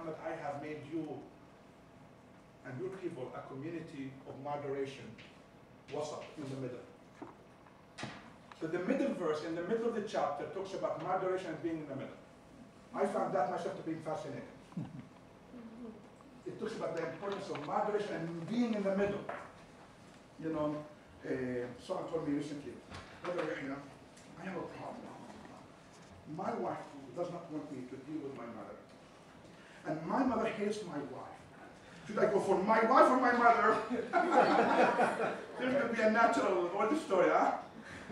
Muhammad, I have made you and your people a community of moderation, wasat, in the middle. So the middle verse, in the middle of the chapter, talks about moderation and being in the middle. I found that myself to be fascinating. It talks about the importance of moderation and being in the middle. You know, someone told me recently, Brother Yahya, I have a problem. My wife does not want me to deal with my mother. And my mother hates my wife. Should I go for my wife or my mother? There could be a natural order story, huh?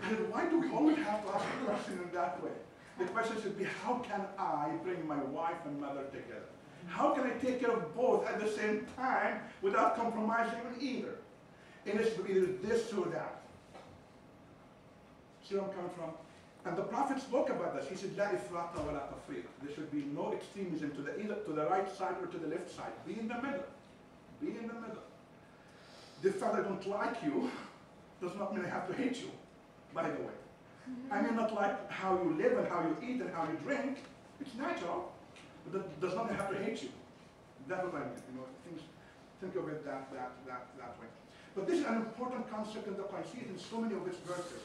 And why do we always have to ask a question in that way? The question should be, how can I bring my wife and mother together? How can I take care of both at the same time without compromising on either? And it should be either this or that. See where I'm coming from? And the Prophet spoke about this. He said, "La ifrata wa la tafriq." There should be no extremism to either to the right side or to the left side. Be in the middle. Be in the middle. The fact I don't like you does not mean I have to hate you, by the way. I may not like how you live and how you eat and how you drink. It's natural, but that does not mean I have to hate you. That's what I mean. You know, think of it that way. But this is an important concept in the Qur'an. I see it in so many of its verses.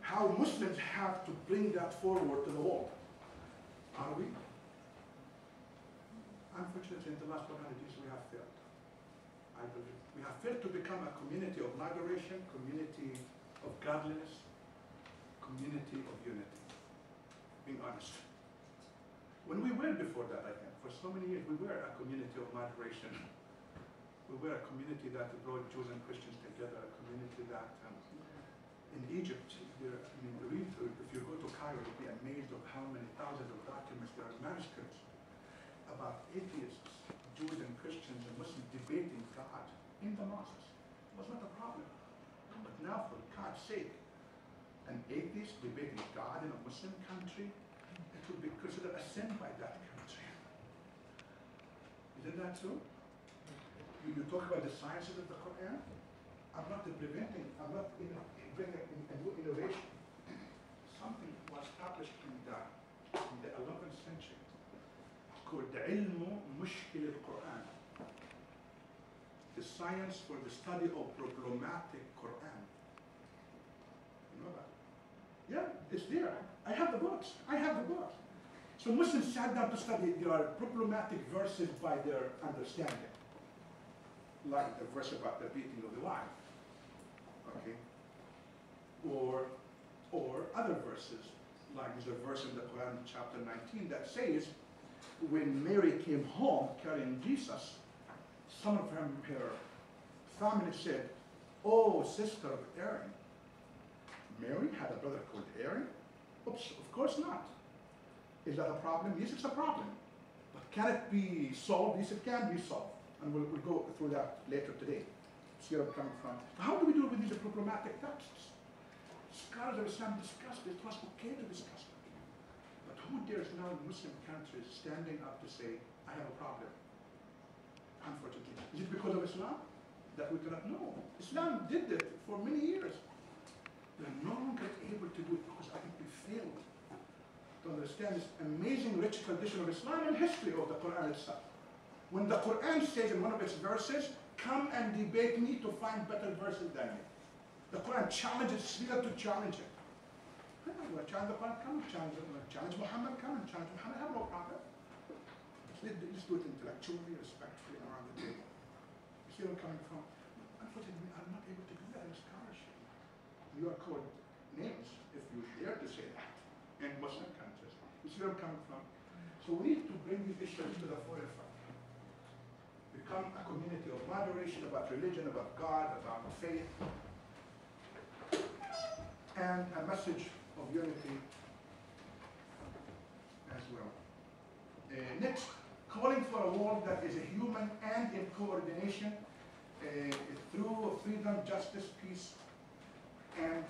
How Muslims have to bring that forward to the world. Are we? Unfortunately, in the last 100 years, we have failed. I believe. We have failed to become a community of moderation, community of godliness, community of unity. Being honest. When we were before that, I think, for so many years, we were a community of moderation. We were a community that brought Jews and Christians together, a community that, in Egypt, read through, if you go to Cairo, you'll be amazed of how many thousands of documents there are, manuscripts about atheists, Jews and Christians and Muslims debating God in the mosques. It was not a problem. But now, for God's sake, an atheist debating God in a Muslim country, it would be considered a sin by that country. Isn't that true? You talk about the sciences of the Qur'an. I'm not bringing a new innovation. Something was established in the 11th century called the ilmu mushkil al-Qur'an. The science for the study of problematic Qur'an. You know that? Yeah, it's there. I have the books. I have the books. So Muslims sat down to study their problematic verses by their understanding. Like the verse about the beating of the wife. Okay? Or other verses, like there's a verse in the Quran, chapter 19, that says, when Mary came home carrying Jesus, some of her family said, "Oh, sister of Aaron, Mary had a brother called Aaron?" Oops, of course not. Is that a problem? Yes, it's a problem. But can it be solved? Yes, it can be solved. And we'll go through that later today. See where I'm coming from. How do we deal with these problematic texts? Scholars of Islam discussed it. It was okay to discuss it. But who dares now in Muslim countries standing up to say, I have a problem? Unfortunately. Is it because of Islam that we cannot know? Islam did it for many years. We are no longer able to do it because I think we failed to understand this amazing rich tradition of Islam and history of the Quran itself. When the Quran says in one of its verses, come and debate me to find better verses than me. The Quran challenges Shia to challenge it. You want to challenge the Quran? Come and challenge it. You want to challenge Muhammad? Come and challenge Muhammad. I have no problem. Let's do it intellectually, respectfully, around the table. You see where I'm coming from? Unfortunately, I'm not able to do that in scholarship. You are called names if you dare to say that in Muslim countries. You see where I'm coming from? So we need to bring these issues to the forefront. Become a community of moderation about religion, about God, about faith, and a message of unity as well. Next, calling for a world that is a human and in coordination through freedom, justice, peace, and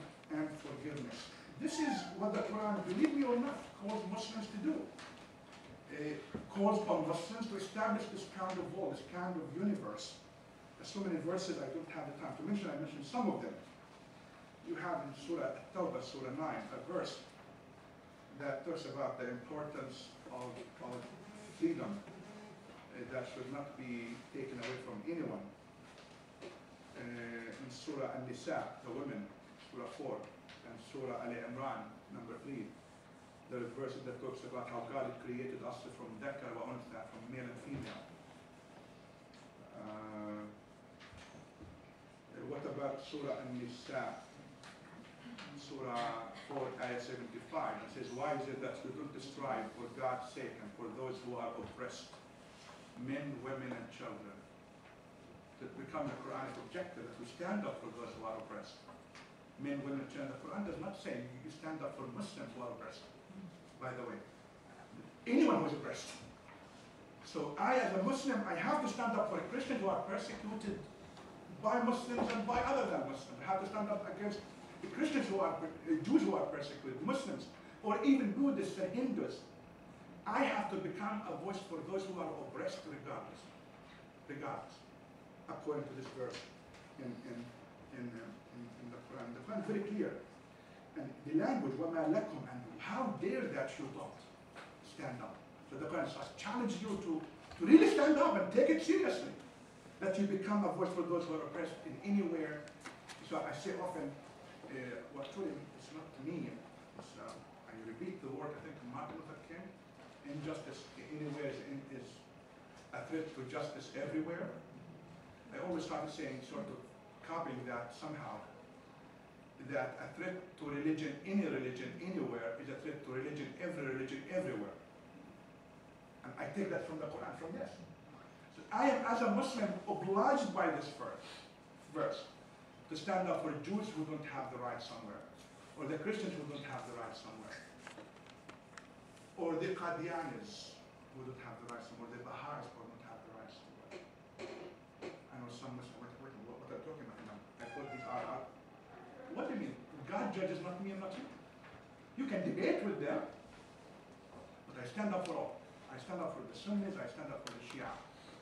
forgiveness. This is what the Quran, believe me or not, calls Muslims to do. Calls upon Muslims to establish this kind of world, this kind of universe. There's so many verses I don't have the time to mention. I mentioned some of them. You have in Surah At-Tawbah, Surah 9, a verse that talks about the importance of freedom. that should not be taken away from anyone. In Surah An-Nisa, the women, Surah 4, and Surah Al-Imran, number 3, there are verses that talks about how God had created us from dhakar wa untha, from male and female. What about Surah An-Nisa? Surah 4, ayah 75, it says, why is it that we don't strive for God's sake and for those who are oppressed, men, women, and children? That become the Quranic objective, that we stand up for those who are oppressed. Men, women, and children. The Quran does not say you stand up for Muslims who are oppressed, by the way. Anyone who is oppressed. So I, as a Muslim, I have to stand up for Christians who are persecuted by Muslims and by other than Muslims. I have to stand up against the Christians who are, Jews who are persecuted, Muslims, or even Buddhists and Hindus. I have to become a voice for those who are oppressed regardless, according to this verse in the Quran. The Quran is very clear. And the language, وَمَا لَكُمْ, and how dare that you don't stand up. So the Quran challenges you to really stand up and take it seriously. That you become a voice for those who are oppressed in anywhere. So I say often, what truly is not me, it's, I repeat the word, I think Martin Luther King, injustice anywhere is a threat to justice everywhere. I always started saying, sort of copying that somehow, that a threat to religion, any religion, anywhere, is a threat to religion, everywhere. And I take that from the Quran, from this. So I am, as a Muslim, obliged by this verse to stand up for Jews who don't have the right somewhere, or the Christians who don't have the right somewhere, or the Qadianis who don't have the right somewhere, the Baha'is who don't have the right somewhere. I know some Muslims, what I'm talking about now. I thought these are, what do you mean? God judges not me and not you. You can debate with them, but I stand up for all. I stand up for the Sunnis, I stand up for the Shia.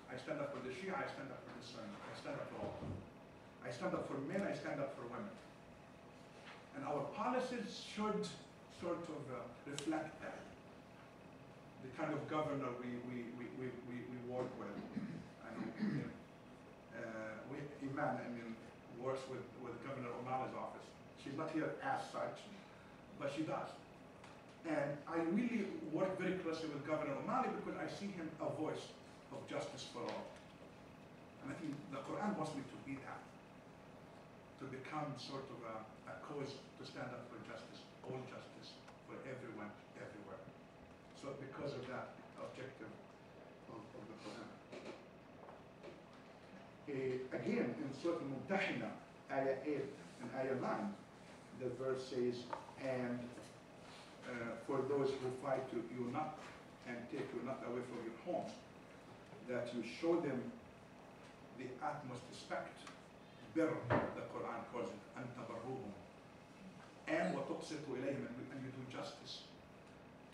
I stand up for the Shia, I stand up for the Sunni. I stand up for all. I stand up for men, I stand up for women. And our policies should sort of reflect that. The kind of governor we work with. I know, Imam, works with Governor O'Malley's office. She's not here as such, but she does. And I really work very closely with Governor O'Malley because I see him a voice of justice for all. And I think the Quran wants me to be that. To become sort of a cause to stand up for justice, all justice, for everyone, everywhere. So because of that objective of the Quran. Again, in Surah Al-Mumtahina, Ayah 8 and Ayah 9, the verse says, and for those who fight you not and take you not away from your homes, that you show them the utmost respect. Bir, the Quran calls it, أن تبروهم, and وتقسطوا إليهم, and you do justice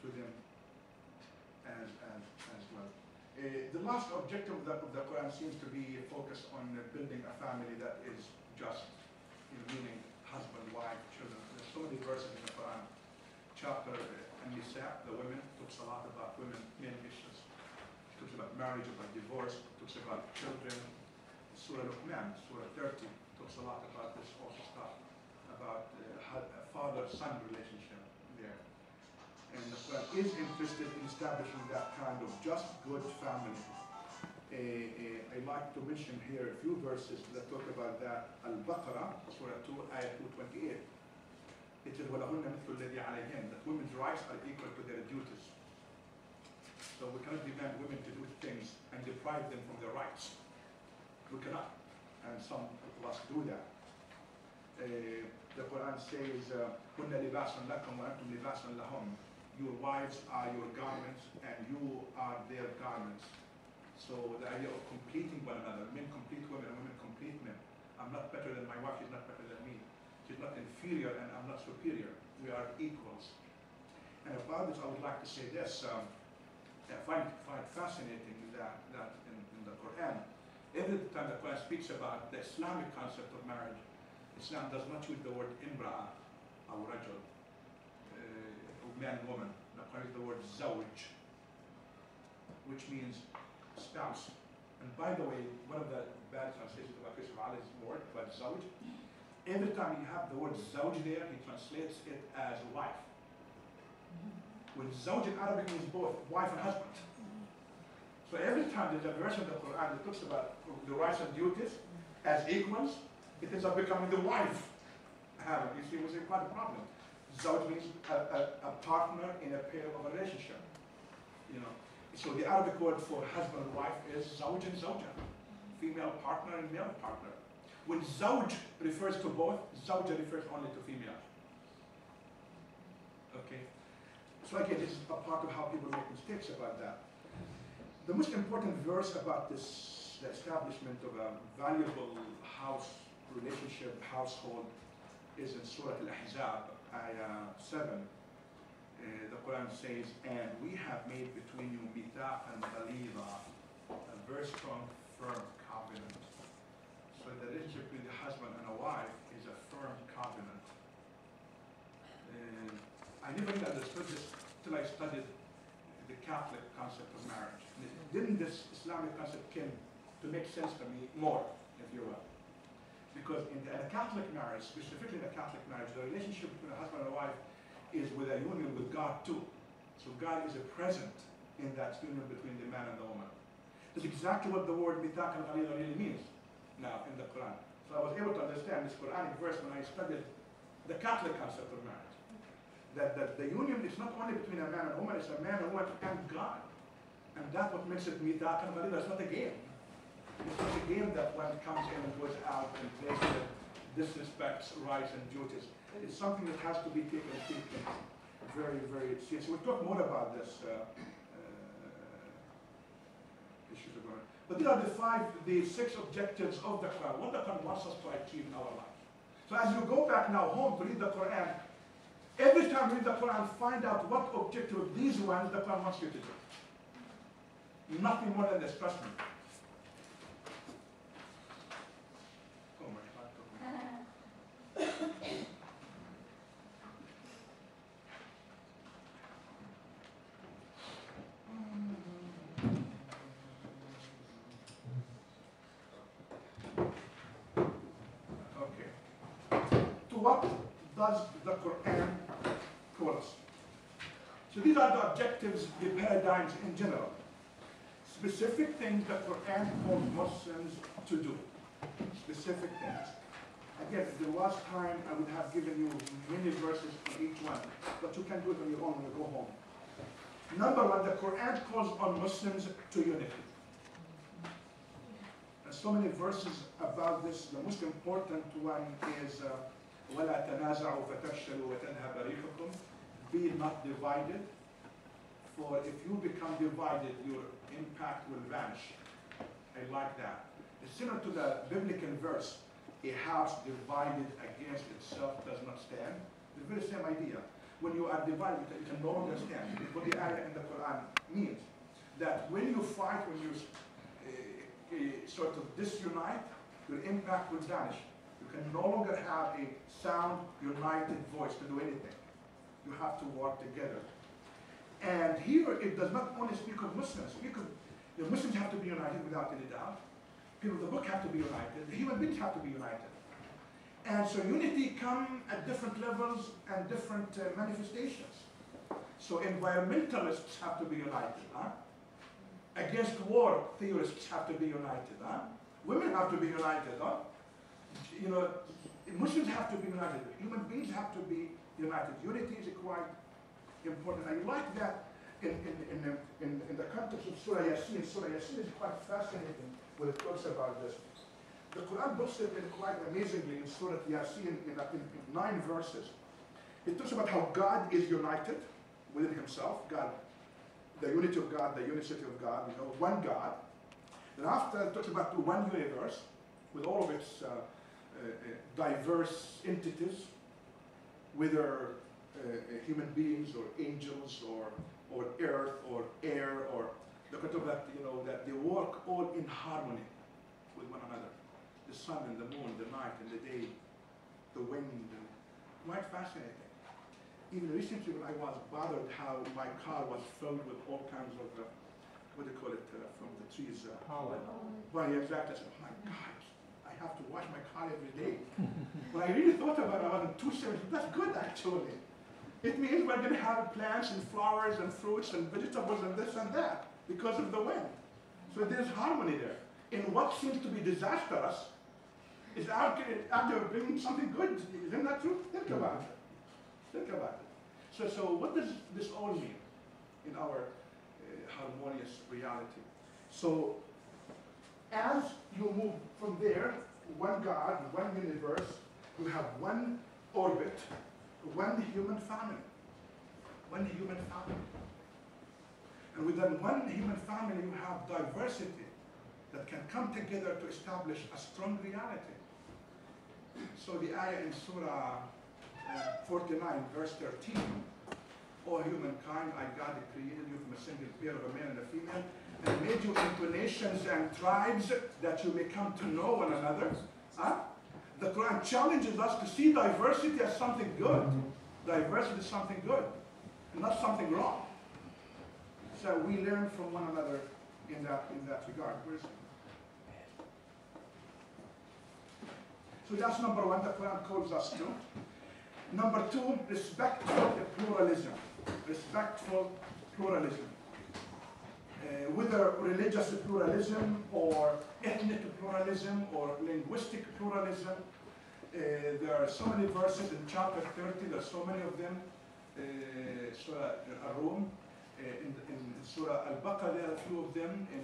to them as well. The last objective of the Quran seems to be focused on building a family that is just, meaning husband, wife, children. There's so many verses in the Quran. Chapter An-Nisa, the women, talks a lot about women, men issues. It talks about marriage, about divorce, it talks about children. Surah Luqman, Surah 30, talks a lot about this also stuff, about father-son relationship there. And the Quran is interested in establishing that kind of just, good family. I like to mention here a few verses that talk about that. Al-Baqarah, Surah 2, Ayah 228. It says, وَلَهُنَّ مِثْلُ الَّذِي عَلَيْهِنَّ, that women's rights are equal to their duties. So we cannot demand women to do things and deprive them from their rights. We cannot. And some of us do that. The Quran says, كُنَّ لِبَاسٌ لَكُمْ وَأَنْتُمْ لِبَاسٌ لَهُمْ. Your wives are your garments and you are their garments. So the idea of completing one another, men complete women and women complete men. I'm not better than my wife, she's not better than me. She's not inferior and I'm not superior. We are equals. And about this I would like to say this. I find it fascinating that in the Quran, every time the Quran speaks about the Islamic concept of marriage, Islam does not use the word imra'a or rajul, man, woman. The Quran uses the word zawj, which means spouse. And by the way, one of the bad translations of Yusuf Ali's word, but zawj, every time you have the word zawj there, he translates it as wife. When zawj in Arabic means both, wife and husband. So every time there's a verse in the Quran that talks about the rights and duties as equals, it ends up becoming the wife. You see, it was quite a problem. Zawj means a partner in a pair of a relationship. You know, so the Arabic word for husband and wife is zawj and zawja, female partner and male partner. When zawj refers to both, zawja refers only to female. Okay. So again, this is a part of how people make mistakes about that. The most important verse about this, the establishment of a valuable house relationship, household, is in Surah Al-Ahzab, Ayah 7. The Quran says, and we have made between you mithaqan ghalidha, a very strong, firm covenant. So the relationship between the husband and a wife is a firm covenant. I never really understood this till I studied the Catholic concept of marriage. Didn't this Islamic concept came to make sense to me more, if you will? Because in a Catholic marriage, specifically in a Catholic marriage, the relationship between a husband and a wife is with a union with God too. So God is a present in that union between the man and the woman. That's exactly what the word mithaq al-ghalidha really means now in the Quran. So I was able to understand this Quranic verse when I studied the Catholic concept of marriage. That the union is not only between a man and a woman, it's a man and a woman and God. And that's what makes it mithaq al-ghalidha. It's not a game. It's not a game that one comes in and goes out and plays that disrespects rights and duties. It's something that has to be taken very, very seriously. We'll talk more about this issues of Quran. But these are the six objectives of the Quran. What the Quran wants us to achieve in our life. So as you go back now home to read the Quran, every time you read the Quran, find out what objective of these ones the Quran wants you to do. Nothing more than this, trust me. Oh my God. What does the Quran call us? So these are the objectives, the paradigms in general. Specific things that Quran calls Muslims to do. Specific things. Again, if there was time, I would have given you many verses for each one, but you can do it on your own when you go home. Number one, the Quran calls on Muslims to unity. There's so many verses about this. The most important one is وَلَا تَنَازَعُوا فَتَفْشَلُوا وَتَذْهَبَ رِيحُكُمْ. Be not divided, for if you become divided, your impact will vanish. I like that. It's similar to the biblical verse, a house divided against itself does not stand. The very same idea. When you are divided, you can no longer stand. What the ayah in the Quran means, that when you fight, when you sort of disunite, your impact will vanish. You can no longer have a sound, united voice to do anything. You have to work together. And here it does not only speak of Muslims, because the Muslims have to be united without any doubt. People of the book have to be united. The human beings have to be united. And so unity comes at different levels and different manifestations. So environmentalists have to be united. Against war, theorists have to be united. Women have to be united. You know, Muslims have to be united. Human beings have to be united. Unity is quite important. I like that in the context of Surah Yasin. Surah Yasin is quite fascinating when it talks about this. The Quran puts it in quite amazingly in Surah Yasin in 9 verses. It talks about how God is united within himself. God, the unity of God, the unicity of God, you know, one God. Then after it talks about the one universe with all of its diverse entities, whether human beings or angels or earth or air or the kind of that, you know, that they work all in harmony with one another. The sun and the moon, the night and the day, the wind, and quite fascinating. Even recently when I was bothered how my car was filled with all kinds of, what do you call it, from the She's Holly. Bonnie, exactly. I said, oh my God, I have to wash my car every day. When I really thought about it, I was 270. That's good, actually. It means we're going to have plants and flowers and fruits and vegetables and this and that because of the wind. So there's harmony there. In what seems to be disastrous is after bringing something good. Isn't that true? Think about it. Think about it. So what does this all mean in our harmonious reality? So as you move from there, one God, one universe, you have one orbit, one human family. One human family. And within one human family, you have diversity that can come together to establish a strong reality. So the ayah in Surah 49, verse 13, O humankind, I, God, created you from a single pair of a male and a female, and made you into nations and tribes that you may come to know one another. The Quran challenges us to see diversity as something good. Diversity is something good, not something wrong. So we learn from one another in that regard. Where is it? So that's number one, the Quran calls us to. Number two, respectful pluralism. Respectful pluralism. Whether religious pluralism or ethnic pluralism or linguistic pluralism, there are so many verses in chapter 30, there are so many of them. Surah Al-Rum, in Surah Al-Baqarah, there are a few of them. In